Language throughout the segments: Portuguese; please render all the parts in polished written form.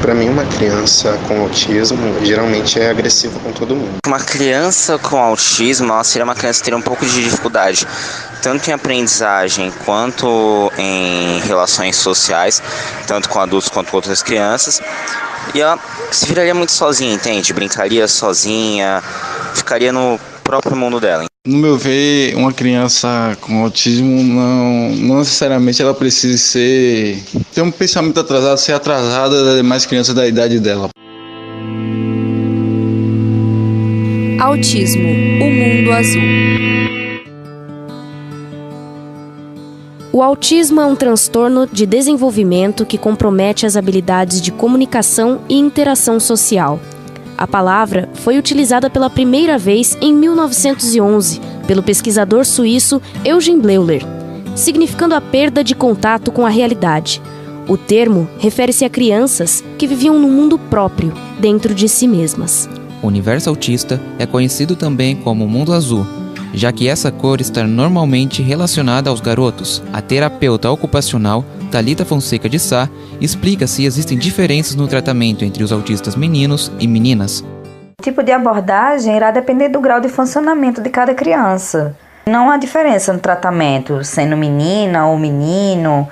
Para mim, uma criança com autismo geralmente é agressiva com todo mundo. Uma criança com autismo, ela seria uma criança que teria um pouco de dificuldade, tanto em aprendizagem quanto em relações sociais, tanto com adultos quanto com outras crianças. E ela se viraria muito sozinha, entende? Brincaria sozinha, ficaria no próprio mundo dela. No meu ver, uma criança com autismo não necessariamente ela precisa ter um pensamento atrasado, ser atrasada das demais crianças da idade dela. Autismo, o mundo azul. O autismo é um transtorno de desenvolvimento que compromete as habilidades de comunicação e interação social. A palavra foi utilizada pela primeira vez em 1911 pelo pesquisador suíço Eugen Bleuler, significando a perda de contato com a realidade. O termo refere-se a crianças que viviam num mundo próprio, dentro de si mesmas. O universo autista é conhecido também como mundo azul, já que essa cor está normalmente relacionada aos garotos. A terapeuta ocupacional Thalita Fonseca de Sá explica se existem diferenças no tratamento entre os autistas meninos e meninas. O tipo de abordagem irá depender do grau de funcionamento de cada criança. Não há diferença no tratamento, sendo menina ou menino,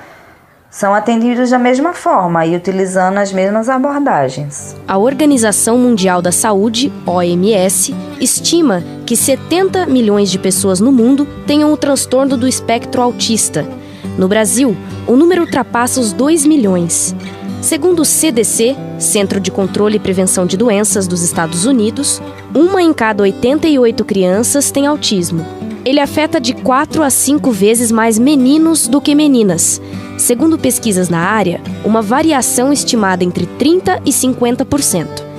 são atendidos da mesma forma e utilizando as mesmas abordagens. A Organização Mundial da Saúde, OMS, estima que 70 milhões de pessoas no mundo tenham o transtorno do espectro autista. No Brasil, o número ultrapassa os 2 milhões. Segundo o CDC, Centro de Controle e Prevenção de Doenças dos Estados Unidos, 1 em cada 88 crianças tem autismo. Ele afeta de 4 a 5 vezes mais meninos do que meninas. Segundo pesquisas na área, uma variação estimada entre 30% e 50%.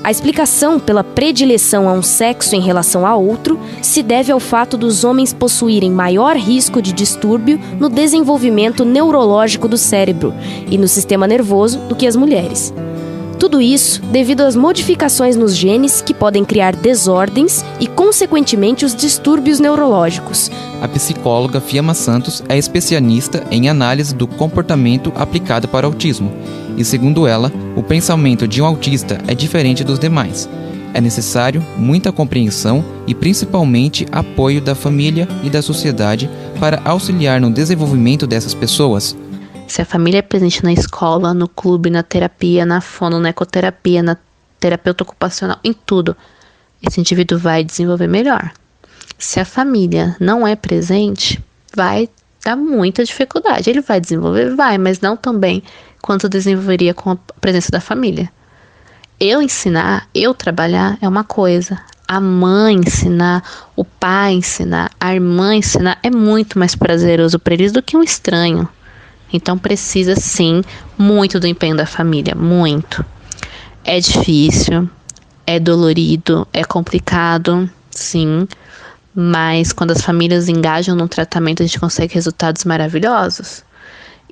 A explicação pela predileção a um sexo em relação a outro se deve ao fato dos homens possuírem maior risco de distúrbio no desenvolvimento neurológico do cérebro e no sistema nervoso do que as mulheres. Tudo isso devido às modificações nos genes que podem criar desordens e, consequentemente, os distúrbios neurológicos. A psicóloga Fiamma Santos é especialista em análise do comportamento aplicado para o autismo. E, segundo ela, o pensamento de um autista é diferente dos demais. É necessário muita compreensão e, principalmente, apoio da família e da sociedade para auxiliar no desenvolvimento dessas pessoas. Se a família é presente na escola, no clube, na terapia, na fono, na ecoterapia, na terapeuta ocupacional, em tudo, esse indivíduo vai desenvolver melhor. Se a família não é presente, vai dar muita dificuldade. Ele vai desenvolver? Vai, mas não tão bem quanto desenvolveria com a presença da família. Eu ensinar, eu trabalhar é uma coisa. A mãe ensinar, o pai ensinar, a irmã ensinar é muito mais prazeroso para eles do que um estranho. Então precisa sim muito do empenho da família, muito. É difícil, é dolorido, é complicado, sim, mas quando as famílias engajam no tratamento a gente consegue resultados maravilhosos.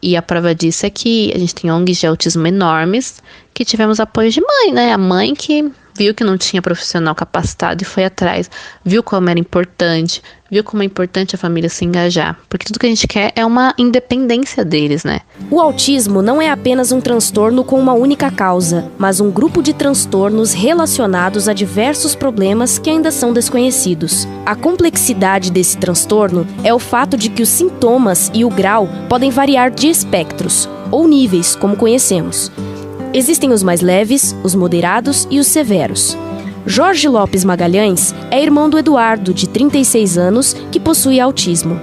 E a prova disso é que a gente tem ONGs de autismo enormes que tivemos apoio de mãe, né? A mãe que viu que não tinha profissional capacitado e foi atrás, viu como era importante, viu como é importante a família se engajar, porque tudo que a gente quer é uma independência deles, né? O autismo não é apenas um transtorno com uma única causa, mas um grupo de transtornos relacionados a diversos problemas que ainda são desconhecidos. A complexidade desse transtorno é o fato de que os sintomas e o grau podem variar de espectros, ou níveis, como conhecemos. Existem os mais leves, os moderados e os severos. Jorge Lopes Magalhães é irmão do Eduardo, de 36 anos, que possui autismo.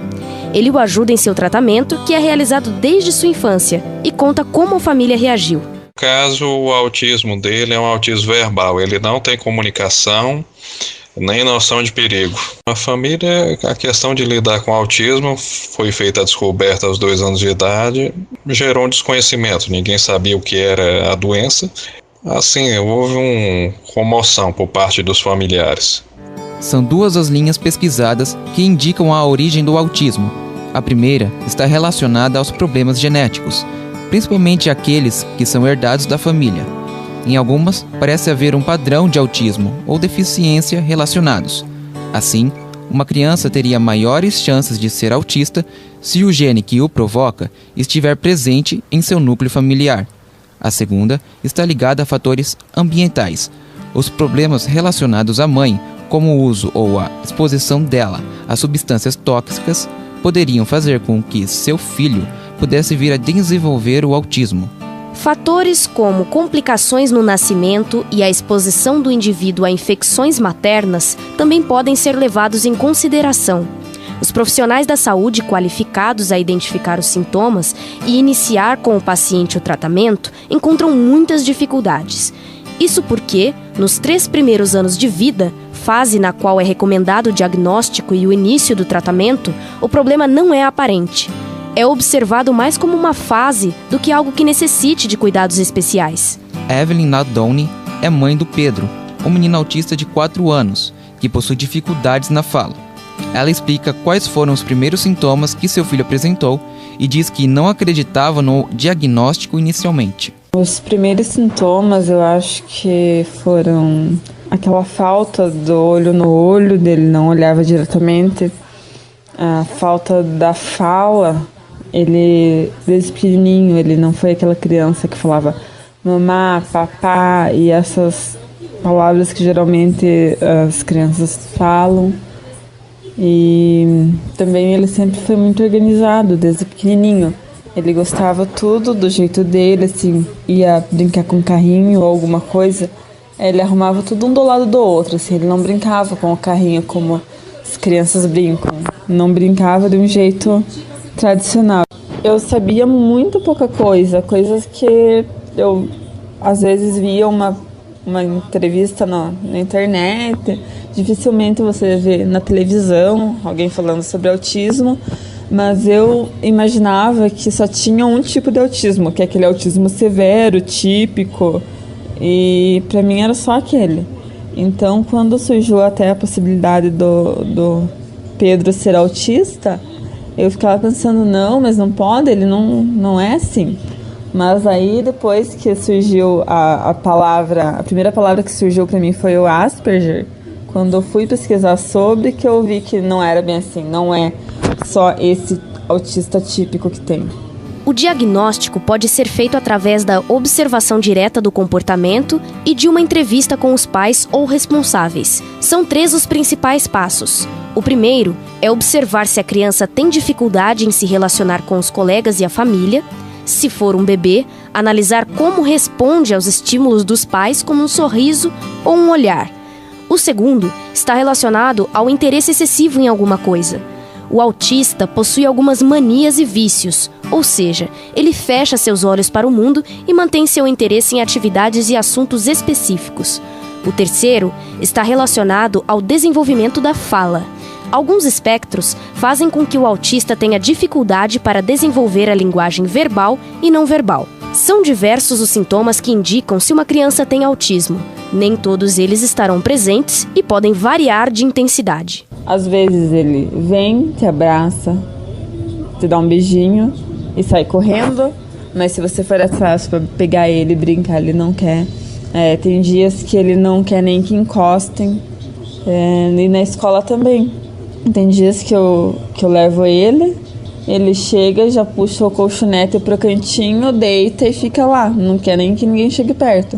Ele o ajuda em seu tratamento, que é realizado desde sua infância, e conta como a família reagiu. No caso, o autismo dele é um autismo verbal, ele não tem comunicação, nem noção de perigo. A família, a questão de lidar com autismo, foi feita a descoberta aos 2 anos de idade, gerou um desconhecimento, ninguém sabia o que era a doença. Assim, houve uma comoção por parte dos familiares. São 2 as linhas pesquisadas que indicam a origem do autismo. A primeira está relacionada aos problemas genéticos, principalmente aqueles que são herdados da família. Em algumas, parece haver um padrão de autismo ou deficiência relacionados. Assim, uma criança teria maiores chances de ser autista se o gene que o provoca estiver presente em seu núcleo familiar. A segunda está ligada a fatores ambientais. Os problemas relacionados à mãe, como o uso ou a exposição dela a substâncias tóxicas, poderiam fazer com que seu filho pudesse vir a desenvolver o autismo. Fatores como complicações no nascimento e a exposição do indivíduo a infecções maternas também podem ser levados em consideração. Os profissionais da saúde qualificados a identificar os sintomas e iniciar com o paciente o tratamento encontram muitas dificuldades. Isso porque, nos 3 primeiros anos de vida, fase na qual é recomendado o diagnóstico e o início do tratamento, o problema não é aparente. É observado mais como uma fase do que algo que necessite de cuidados especiais. Evelyn Nadoni é mãe do Pedro, um menino autista de 4 anos, que possui dificuldades na fala. Ela explica quais foram os primeiros sintomas que seu filho apresentou e diz que não acreditava no diagnóstico inicialmente. Os primeiros sintomas eu acho que foram aquela falta do olho no olho, dele não olhava diretamente, a falta da fala. Ele, desde pequenininho, ele não foi aquela criança que falava mamá, papá e essas palavras que geralmente as crianças falam. E também ele sempre foi muito organizado, desde pequenininho. Ele gostava tudo do jeito dele, assim, ia brincar com um carrinho ou alguma coisa, ele arrumava tudo um do lado do outro, assim, ele não brincava com o carrinho como as crianças brincam, não brincava de um jeito tradicional. Eu sabia muito pouca coisa, coisas que eu às vezes via uma entrevista na internet, dificilmente você vê na televisão alguém falando sobre autismo, mas eu imaginava que só tinha um tipo de autismo, que é aquele autismo severo, típico, e para mim era só aquele. Então, quando surgiu até a possibilidade do Pedro ser autista, eu ficava pensando, não, mas não pode, ele não é assim. Mas aí, depois que surgiu a primeira palavra que surgiu para mim foi o Asperger. Quando eu fui pesquisar sobre, que eu vi que não era bem assim, não é só esse autista típico que tem. O diagnóstico pode ser feito através da observação direta do comportamento e de uma entrevista com os pais ou responsáveis. São 3 os principais passos. O primeiro é observar se a criança tem dificuldade em se relacionar com os colegas e a família. Se for um bebê, analisar como responde aos estímulos dos pais, como um sorriso ou um olhar. O segundo está relacionado ao interesse excessivo em alguma coisa. O autista possui algumas manias e vícios, ou seja, ele fecha seus olhos para o mundo e mantém seu interesse em atividades e assuntos específicos. O terceiro está relacionado ao desenvolvimento da fala. Alguns espectros fazem com que o autista tenha dificuldade para desenvolver a linguagem verbal e não verbal. São diversos os sintomas que indicam se uma criança tem autismo. Nem todos eles estarão presentes e podem variar de intensidade. Às vezes ele vem, te abraça, te dá um beijinho e sai correndo, mas se você for atrás para pegar ele e brincar, ele não quer. Tem dias que ele não quer nem que encostem, e na escola também. Tem dias que eu levo ele chega, já puxa o colchonete pro cantinho, deita e fica lá, não quer nem que ninguém chegue perto.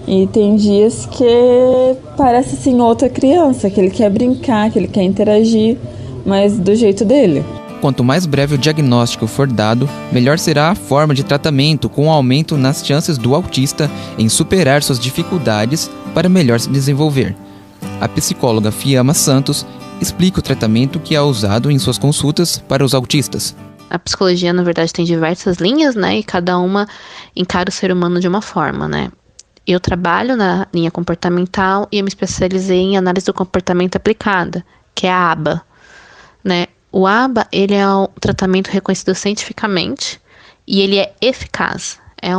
E tem dias que parece assim outra criança, que ele quer brincar, que ele quer interagir, mas do jeito dele. Quanto mais breve o diagnóstico for dado, melhor será a forma de tratamento, com um aumento nas chances do autista em superar suas dificuldades para melhor se desenvolver. A psicóloga Fiamma Santos explica o tratamento que é usado em suas consultas para os autistas. A psicologia, na verdade, tem diversas linhas, né? E cada uma encara o ser humano de uma forma, né? Eu trabalho na linha comportamental e eu me especializei em análise do comportamento aplicada, que é a ABA, né? O ABA, ele é um tratamento reconhecido cientificamente e ele é eficaz. É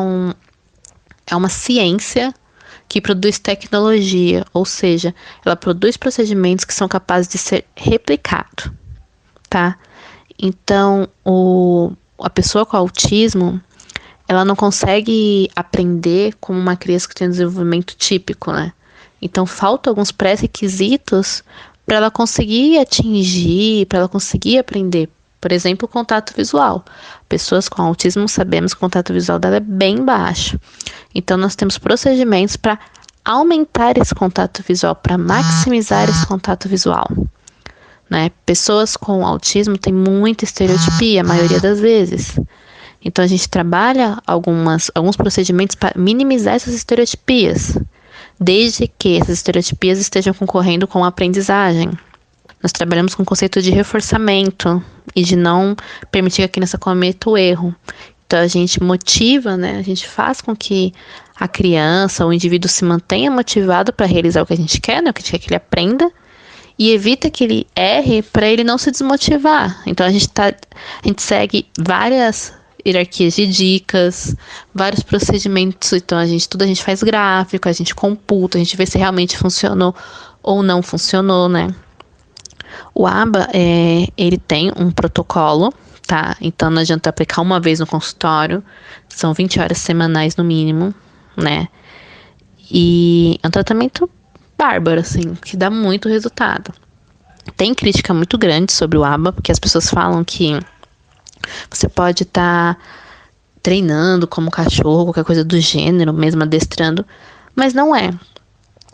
uma ciência que produz tecnologia, ou seja, ela produz procedimentos que são capazes de ser replicados, tá? Então, a pessoa com autismo, ela não consegue aprender como uma criança que tem um desenvolvimento típico, né? Então, faltam alguns pré-requisitos para ela conseguir atingir, para ela conseguir aprender Por exemplo, o contato visual. Pessoas com autismo, sabemos que o contato visual dela é bem baixo. Então, nós temos procedimentos para aumentar esse contato visual, para maximizar esse contato visual. Né? Pessoas com autismo têm muita estereotipia, a maioria das vezes. Então, a gente trabalha alguns procedimentos para minimizar essas estereotipias, desde que essas estereotipias estejam concorrendo com a aprendizagem. Nós trabalhamos com o conceito de reforçamento e de não permitir que a criança cometa o erro. Então, a gente motiva, né? A gente faz com que a criança, o indivíduo se mantenha motivado para realizar o que a gente quer, né? O que a gente quer que ele aprenda, e evita que ele erre para ele não se desmotivar. Então, a gente segue várias hierarquias de dicas, vários procedimentos. Então, a gente faz gráfico, a gente computa, a gente vê se realmente funcionou ou não funcionou, né? O ABA, ele tem um protocolo, tá? Então, não adianta aplicar uma vez no consultório, são 20 horas semanais no mínimo, né? E é um tratamento bárbaro, assim, que dá muito resultado. Tem crítica muito grande sobre o ABA, porque as pessoas falam que você pode estar treinando como cachorro, qualquer coisa do gênero, mesmo adestrando, mas não é.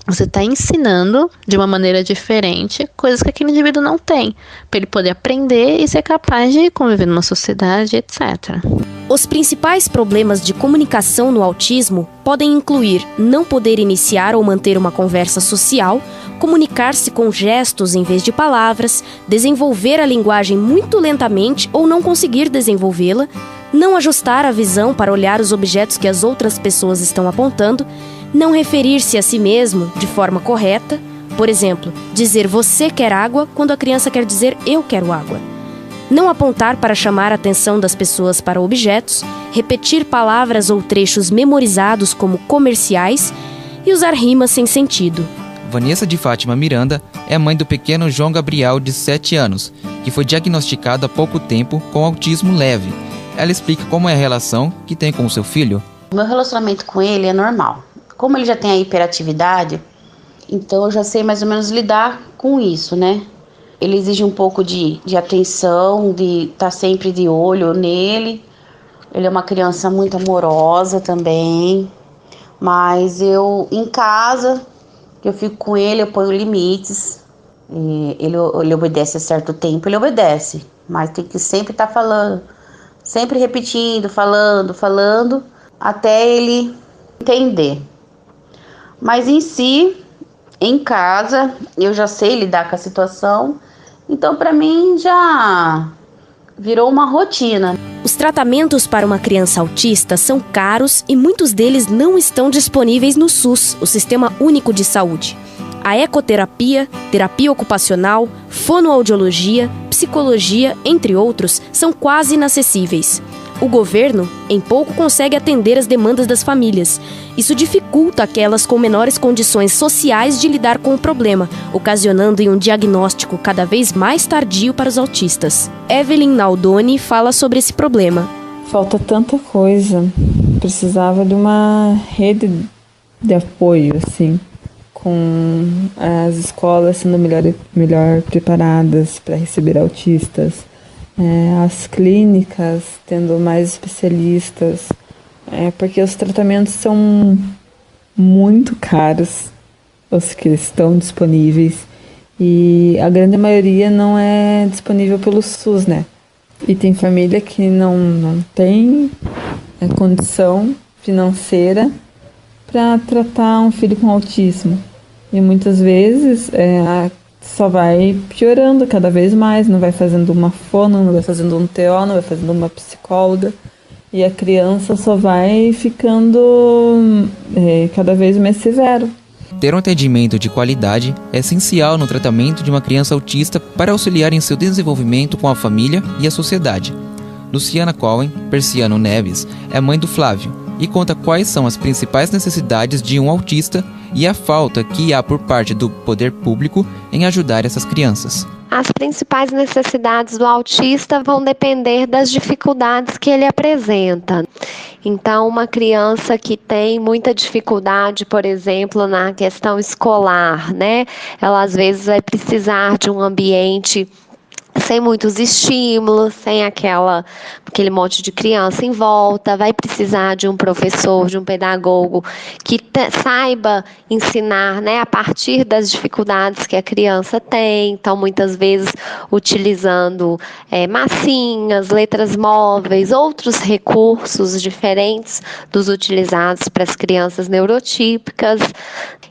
Você está ensinando de uma maneira diferente coisas que aquele indivíduo não tem, para ele poder aprender e ser capaz de conviver numa sociedade, etc. Os principais problemas de comunicação no autismo podem incluir não poder iniciar ou manter uma conversa social, comunicar-se com gestos em vez de palavras, desenvolver a linguagem muito lentamente ou não conseguir desenvolvê-la, não ajustar a visão para olhar os objetos que as outras pessoas estão apontando, não referir-se a si mesmo de forma correta, por exemplo, dizer você quer água quando a criança quer dizer eu quero água. Não apontar para chamar a atenção das pessoas para objetos, repetir palavras ou trechos memorizados como comerciais e usar rimas sem sentido. Vanessa de Fátima Miranda é mãe do pequeno João Gabriel, de 7 anos, que foi diagnosticado há pouco tempo com autismo leve. Ela explica como é a relação que tem com o seu filho. O meu relacionamento com ele é normal. Como ele já tem a hiperatividade, então eu já sei mais ou menos lidar com isso, né? Ele exige um pouco de atenção, de estar sempre de olho nele. Ele é uma criança muito amorosa também. Mas em casa, eu fico com ele, eu ponho limites. Ele obedece a certo tempo, ele obedece. Mas tem que sempre estar falando, sempre repetindo, falando, até ele entender. Mas em si, em casa, eu já sei lidar com a situação, então para mim já virou uma rotina. Os tratamentos para uma criança autista são caros e muitos deles não estão disponíveis no SUS, o Sistema Único de Saúde. A ecoterapia, terapia ocupacional, fonoaudiologia, psicologia, entre outros, são quase inacessíveis. O governo, em pouco, consegue atender as demandas das famílias. Isso dificulta aquelas com menores condições sociais de lidar com o problema, ocasionando em um diagnóstico cada vez mais tardio para os autistas. Evelyn Naldoni fala sobre esse problema. Falta tanta coisa. Precisava de uma rede de apoio, assim, com as escolas sendo melhor preparadas para receber autistas. As clínicas tendo mais especialistas, porque os tratamentos são muito caros, os que estão disponíveis, e a grande maioria não é disponível pelo SUS, né? E tem família que não tem condição financeira para tratar um filho com autismo, e muitas vezes só vai piorando cada vez mais, não vai fazendo uma fono, não vai fazendo um TO, não vai fazendo uma psicóloga, e a criança só vai ficando cada vez mais severo. Ter um atendimento de qualidade é essencial no tratamento de uma criança autista para auxiliar em seu desenvolvimento com a família e a sociedade. Luciana Cohen Persiano Neves é mãe do Flávio e conta quais são as principais necessidades de um autista e a falta que há por parte do poder público em ajudar essas crianças. As principais necessidades do autista vão depender das dificuldades que ele apresenta. Então, uma criança que tem muita dificuldade, por exemplo, na questão escolar, né? Ela às vezes vai precisar de um ambiente sem muitos estímulos, sem aquele monte de criança em volta, vai precisar de um professor, de um pedagogo que saiba ensinar, né, a partir das dificuldades que a criança tem. Então, muitas vezes utilizando massinhas, letras móveis, outros recursos diferentes dos utilizados para as crianças neurotípicas.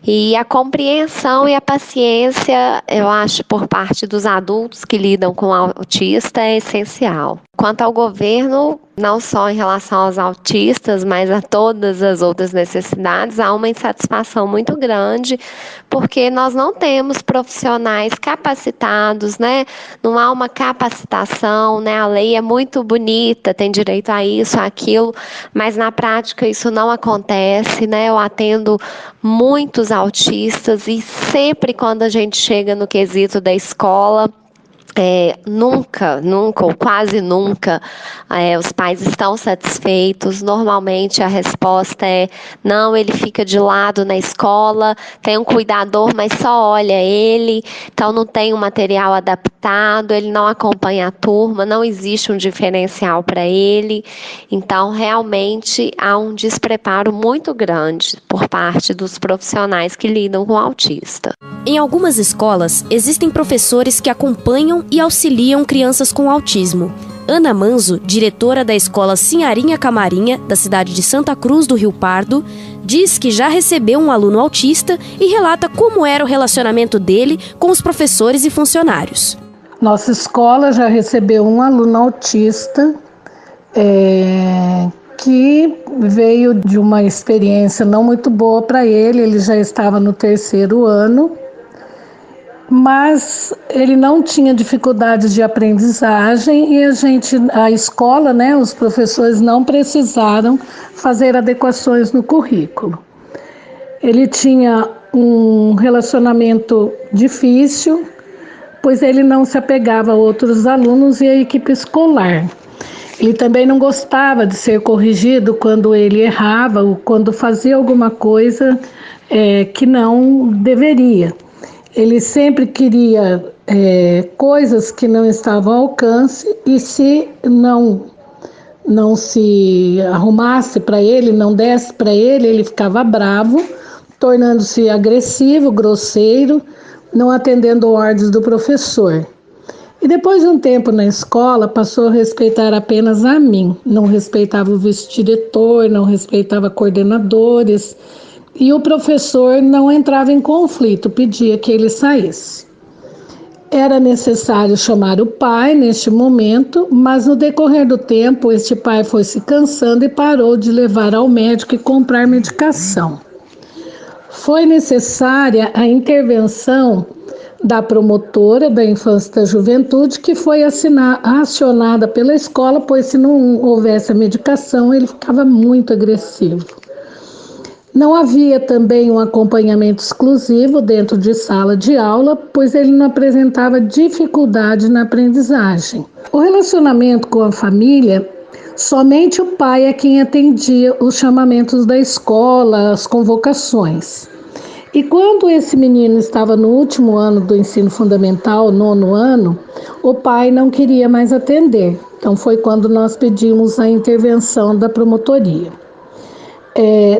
E a compreensão e a paciência, eu acho, por parte dos adultos que lidam com o autista é essencial. Quanto ao governo, não só em relação aos autistas, mas a todas as outras necessidades, há uma insatisfação muito grande, porque nós não temos profissionais capacitados, né? Não há uma capacitação, né? A lei é muito bonita, tem direito a isso, aquilo, mas na prática isso não acontece, né? Eu atendo muitos autistas e sempre quando a gente chega no quesito da escola, nunca ou quase nunca os pais estão satisfeitos. Normalmente a resposta é não, ele fica de lado na escola, tem um cuidador, mas só olha ele, então não tem um material adaptado, ele não acompanha a turma, não existe um diferencial para ele. Então realmente há um despreparo muito grande por parte dos profissionais que lidam com o autista. Em algumas escolas, existem professores que acompanham e auxiliam crianças com autismo. Ana Manzo, diretora da escola Sinharinha Camarinha, da cidade de Santa Cruz do Rio Pardo, diz que já recebeu um aluno autista e relata como era o relacionamento dele com os professores e funcionários. Nossa escola já recebeu um aluno autista que veio de uma experiência não muito boa para ele já estava no 3º ano, mas ele não tinha dificuldades de aprendizagem e a escola, né, os professores não precisaram fazer adequações no currículo. Ele tinha um relacionamento difícil, pois ele não se apegava a outros alunos e à equipe escolar. Ele também não gostava de ser corrigido quando ele errava ou quando fazia alguma coisa que não deveria. Ele sempre queria coisas que não estavam ao alcance e se não se arrumasse para ele, não desse para ele, ele ficava bravo, tornando-se agressivo, grosseiro, não atendendo ordens do professor. E depois de um tempo na escola, passou a respeitar apenas a mim. Não respeitava o vice-diretor, não respeitava coordenadores. E o professor não entrava em conflito, pedia que ele saísse. Era necessário chamar o pai neste momento, mas no decorrer do tempo, este pai foi se cansando e parou de levar ao médico e comprar medicação. Foi necessária a intervenção da promotora da Infância e da Juventude, que foi acionada pela escola, pois se não houvesse a medicação, ele ficava muito agressivo. Não havia também um acompanhamento exclusivo dentro de sala de aula, pois ele não apresentava dificuldade na aprendizagem. O relacionamento com a família, somente o pai é quem atendia os chamamentos da escola, as convocações. E quando esse menino estava no último ano do ensino fundamental, 9º ano, o pai não queria mais atender. Então foi quando nós pedimos a intervenção da promotoria.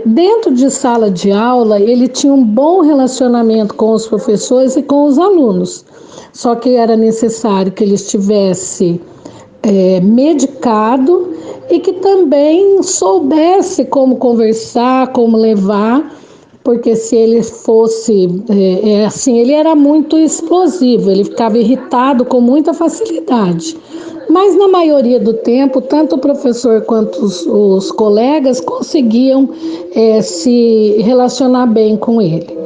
Dentro de sala de aula, ele tinha um bom relacionamento com os professores e com os alunos. Só que era necessário que ele estivesse medicado e que também soubesse como conversar, como levar, porque se ele fosse assim, ele era muito explosivo, ele ficava irritado com muita facilidade. Mas na maioria do tempo, tanto o professor quanto os colegas conseguiam se relacionar bem com ele.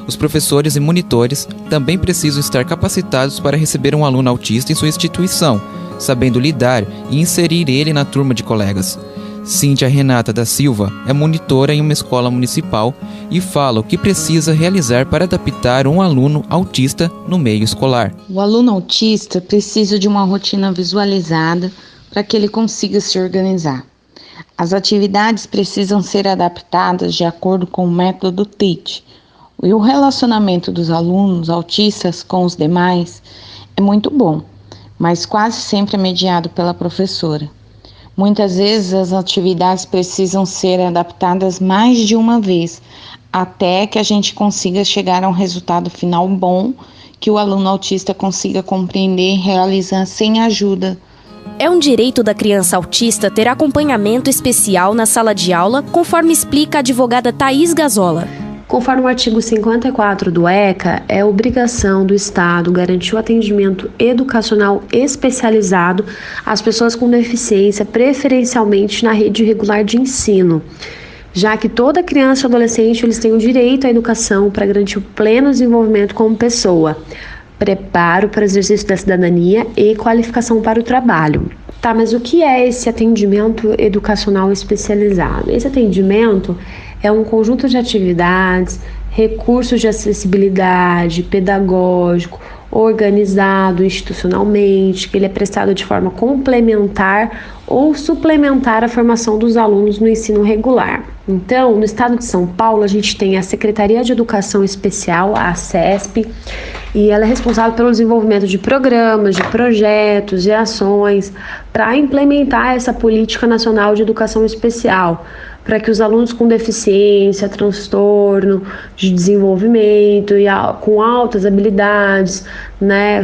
Os professores e monitores também precisam estar capacitados para receber um aluno autista em sua instituição, sabendo lidar e inserir ele na turma de colegas. Cíntia Renata da Silva é monitora em uma escola municipal e fala o que precisa realizar para adaptar um aluno autista no meio escolar. O aluno autista precisa de uma rotina visualizada para que ele consiga se organizar. As atividades precisam ser adaptadas de acordo com o método TEACH. E o relacionamento dos alunos autistas com os demais é muito bom, mas quase sempre é mediado pela professora. Muitas vezes as atividades precisam ser adaptadas mais de uma vez, até que a gente consiga chegar a um resultado final bom, que o aluno autista consiga compreender e realizar sem ajuda. É um direito da criança autista ter acompanhamento especial na sala de aula, conforme explica a advogada Thaís Gazola. Conforme o artigo 54 do ECA, é obrigação do Estado garantir o atendimento educacional especializado às pessoas com deficiência, preferencialmente na rede regular de ensino, já que toda criança e adolescente eles têm o direito à educação para garantir o pleno desenvolvimento como pessoa, preparo para o exercício da cidadania e qualificação para o trabalho. Tá, mas o que é esse atendimento educacional especializado? Esse atendimento é um conjunto de atividades, recursos de acessibilidade, pedagógico, organizado institucionalmente, que ele é prestado de forma complementar ou suplementar à formação dos alunos no ensino regular. Então, no estado de São Paulo, a gente tem a Secretaria de Educação Especial, a SESP, e ela é responsável pelo desenvolvimento de programas, de projetos e ações para implementar essa política nacional de educação especial, para que os alunos com deficiência, transtorno de desenvolvimento e com altas habilidades,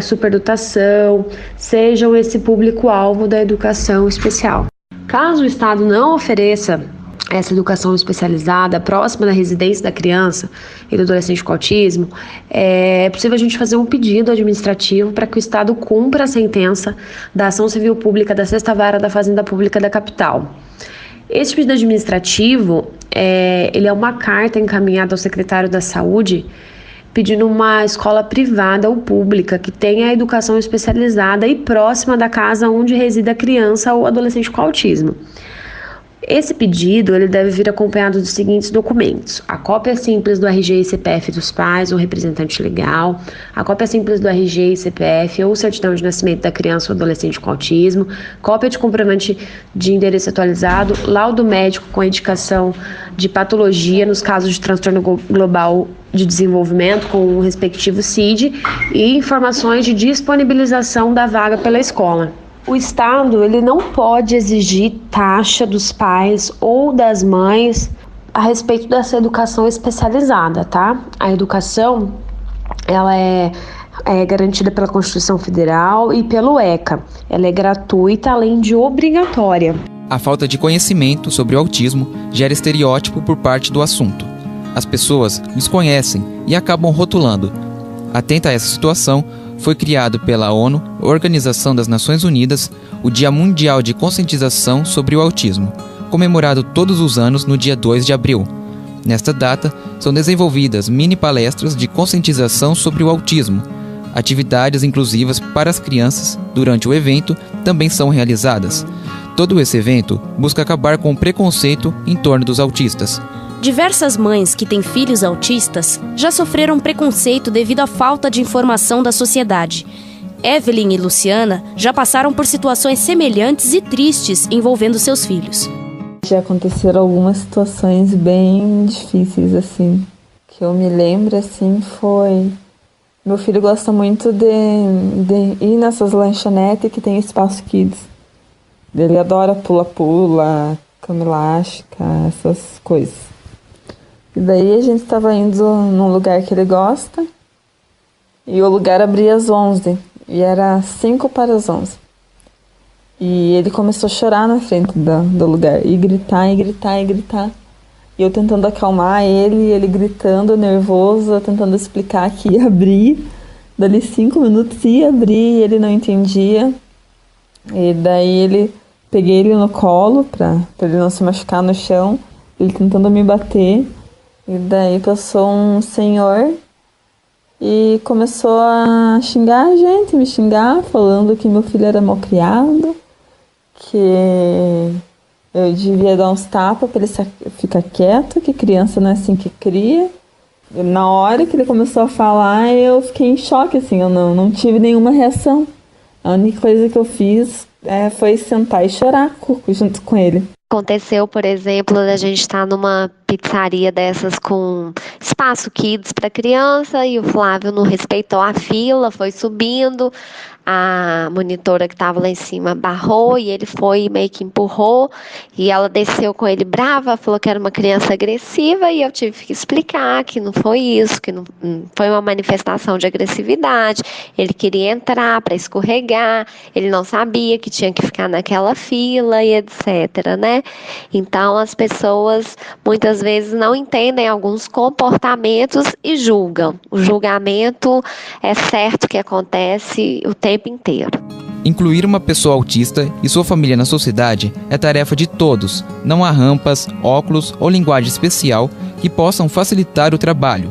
superdotação, sejam esse público-alvo da educação especial. Caso o Estado não ofereça essa educação especializada próxima da residência da criança e do adolescente com autismo, é possível a gente fazer um pedido administrativo para que o Estado cumpra a sentença da Ação Civil Pública da 6ª Vara da Fazenda Pública da capital. Esse pedido administrativo, ele é uma carta encaminhada ao secretário da Saúde pedindo uma escola privada ou pública que tenha a educação especializada e próxima da casa onde reside a criança ou adolescente com autismo. Esse pedido ele deve vir acompanhado dos seguintes documentos: a cópia simples do RG e CPF dos pais ou representante legal, a cópia simples do RG e CPF ou certidão de nascimento da criança ou adolescente com autismo, cópia de comprovante de endereço atualizado, laudo médico com indicação de patologia nos casos de transtorno global de desenvolvimento com o respectivo CID e informações de disponibilização da vaga pela escola. O Estado ele não pode exigir taxa dos pais ou das mães a respeito dessa educação especializada, tá? A educação ela é garantida pela Constituição Federal e pelo ECA. Ela é gratuita, além de obrigatória. A falta de conhecimento sobre o autismo gera estereótipo por parte do assunto. As pessoas desconhecem e acabam rotulando. Atenta a essa situação, foi criado pela ONU, Organização das Nações Unidas, o Dia Mundial de Conscientização sobre o Autismo, comemorado todos os anos no dia 2 de abril. Nesta data, são desenvolvidas mini palestras de conscientização sobre o autismo. Atividades inclusivas para as crianças durante o evento também são realizadas. Todo esse evento busca acabar com o preconceito em torno dos autistas. Diversas mães que têm filhos autistas já sofreram preconceito devido à falta de informação da sociedade. Evelyn e Luciana já passaram por situações semelhantes e tristes envolvendo seus filhos. Já aconteceram algumas situações bem difíceis, assim, que eu me lembro, assim, foi... Meu filho gosta muito de ir nessas lanchonetes que tem espaço kids. Ele adora pula-pula, cama elástica, essas coisas. E daí a gente estava indo num lugar que ele gosta e o lugar abria às 11 e era 5 para as 11. E ele começou a chorar na frente do lugar e gritar, e gritar, e gritar. E eu tentando acalmar ele gritando, nervoso, tentando explicar que ia abrir. Dali 5 minutos ia abrir e ele não entendia. E daí peguei ele no colo para ele não se machucar no chão, ele tentando me bater. E daí passou um senhor e começou a xingar a gente, me xingar, falando que meu filho era malcriado, que eu devia dar uns tapas para ele ficar quieto, que criança não é assim que cria. E na hora que ele começou a falar, eu fiquei em choque, assim, eu não tive nenhuma reação. A única coisa que eu fiz foi sentar e chorar junto com ele. Aconteceu, por exemplo, a gente estar numa pizzaria dessas com espaço kids para criança e o Flávio não respeitou a fila, foi subindo. A monitora que estava lá em cima barrou e ele foi meio que empurrou e ela desceu com ele brava, falou que era uma criança agressiva e eu tive que explicar que não foi isso, que não foi uma manifestação de agressividade. Ele queria entrar para escorregar, ele não sabia que tinha que ficar naquela fila e etc, né? Então as pessoas muitas vezes não entendem alguns comportamentos e julgam. O julgamento é certo que acontece o tempo inteiro. Incluir uma pessoa autista e sua família na sociedade é tarefa de todos. Não há rampas, óculos ou linguagem especial que possam facilitar o trabalho.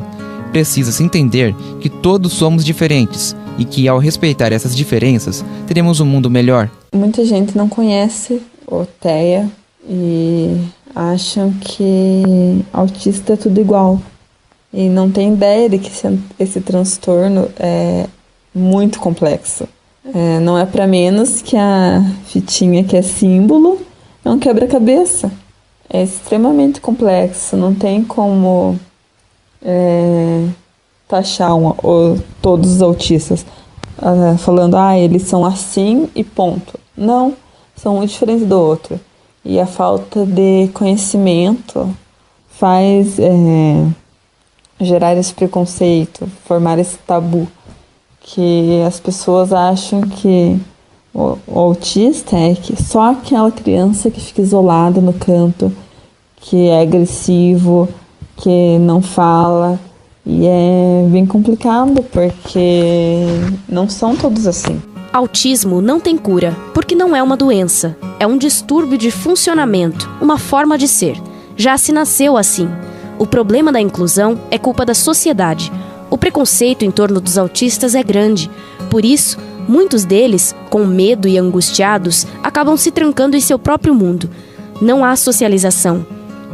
Precisa-se entender que todos somos diferentes e que, ao respeitar essas diferenças, teremos um mundo melhor. Muita gente não conhece o TEA e acham que autista é tudo igual. E não tem ideia de que esse transtorno é muito complexo. Não é para menos que a fitinha que é símbolo é um quebra-cabeça. É extremamente complexo, não tem como taxar todos os autistas falando, eles são assim e ponto. Não, são um diferente do outro. E a falta de conhecimento faz gerar esse preconceito, formar esse tabu, que as pessoas acham que o autista é só aquela criança que fica isolada no canto, que é agressivo, que não fala, e é bem complicado porque não são todos assim. Autismo não tem cura, porque não é uma doença. É um distúrbio de funcionamento, uma forma de ser. Já se nasceu assim. O problema da inclusão é culpa da sociedade. O preconceito em torno dos autistas é grande. Por isso, muitos deles, com medo e angustiados, acabam se trancando em seu próprio mundo. Não há socialização.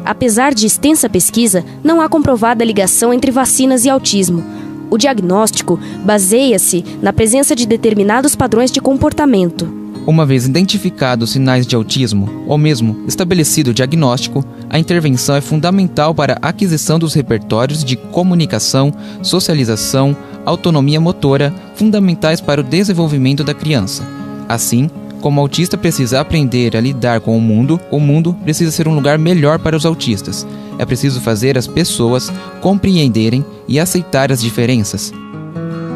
Apesar de extensa pesquisa, não há comprovada ligação entre vacinas e autismo. O diagnóstico baseia-se na presença de determinados padrões de comportamento. Uma vez identificados sinais de autismo, ou mesmo estabelecido o diagnóstico, a intervenção é fundamental para a aquisição dos repertórios de comunicação, socialização, autonomia motora, fundamentais para o desenvolvimento da criança. Assim, como o autista precisa aprender a lidar com o mundo precisa ser um lugar melhor para os autistas. É preciso fazer as pessoas compreenderem e aceitar as diferenças.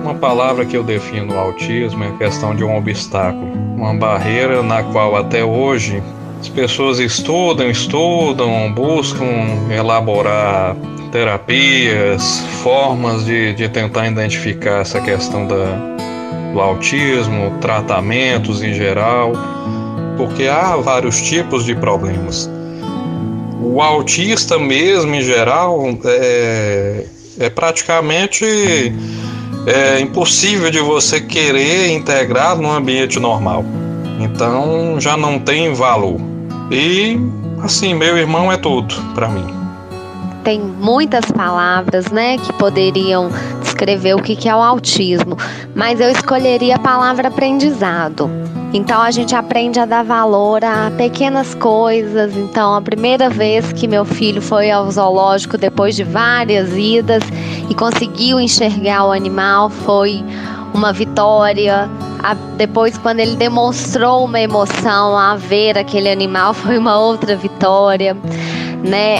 Uma palavra que eu defino o autismo é a questão de um obstáculo, uma barreira na qual até hoje as pessoas estudam, buscam elaborar terapias, formas de tentar identificar essa questão do autismo, tratamentos em geral, porque há vários tipos de problemas. O autista mesmo, em geral, é praticamente impossível de você querer integrar num ambiente normal. Então já não tem valor. E assim, meu irmão é tudo para mim. Tem muitas palavras, né, que poderiam descrever o que é o autismo, mas eu escolheria a palavra aprendizado. Então a gente aprende a dar valor a pequenas coisas. Então a primeira vez que meu filho foi ao zoológico depois de várias idas e conseguiu enxergar o animal foi uma vitória. Depois, quando ele demonstrou uma emoção a ver aquele animal, foi uma outra vitória, né?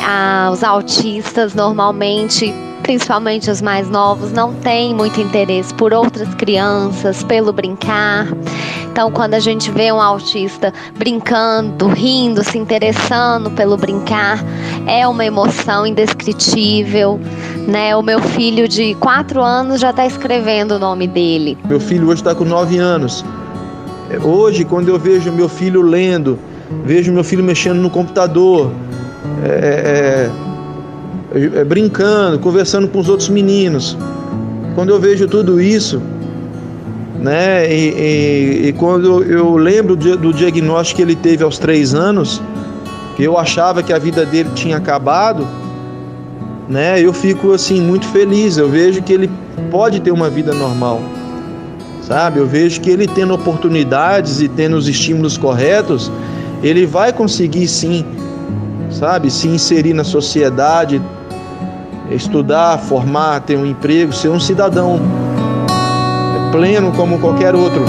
Os autistas normalmente, principalmente os mais novos, não têm muito interesse por outras crianças, pelo brincar. Então, quando a gente vê um autista brincando, rindo, se interessando pelo brincar, é uma emoção indescritível, né? O meu filho de 4 anos já está escrevendo o nome dele. Meu filho hoje está com 9 anos. Hoje, quando eu vejo meu filho lendo, vejo meu filho mexendo no computador, brincando, conversando com os outros meninos. Quando eu vejo tudo isso, né, e quando eu lembro do diagnóstico que ele teve aos 3 anos, que eu achava que a vida dele tinha acabado, né, eu fico assim muito feliz. Eu vejo que ele pode ter uma vida normal, sabe? Eu vejo que ele tendo oportunidades e tendo os estímulos corretos, ele vai conseguir sim sabe? Se inserir na sociedade, estudar, formar, ter um emprego, ser um cidadão pleno como qualquer outro.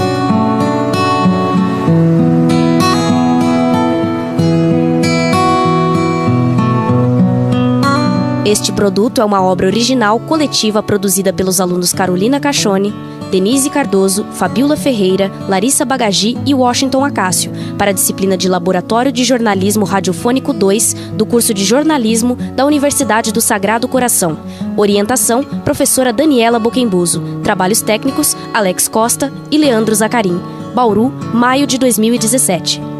Este produto é uma obra original coletiva produzida pelos alunos Carolina Cachone, Denise Cardoso, Fabiola Ferreira, Larissa Bagagi e Washington Acácio, para a disciplina de Laboratório de Jornalismo Radiofônico 2 do curso de Jornalismo da Universidade do Sagrado Coração. Orientação, professora Daniela Boquembuso. Trabalhos técnicos, Alex Costa e Leandro Zacarim. Bauru, maio de 2017.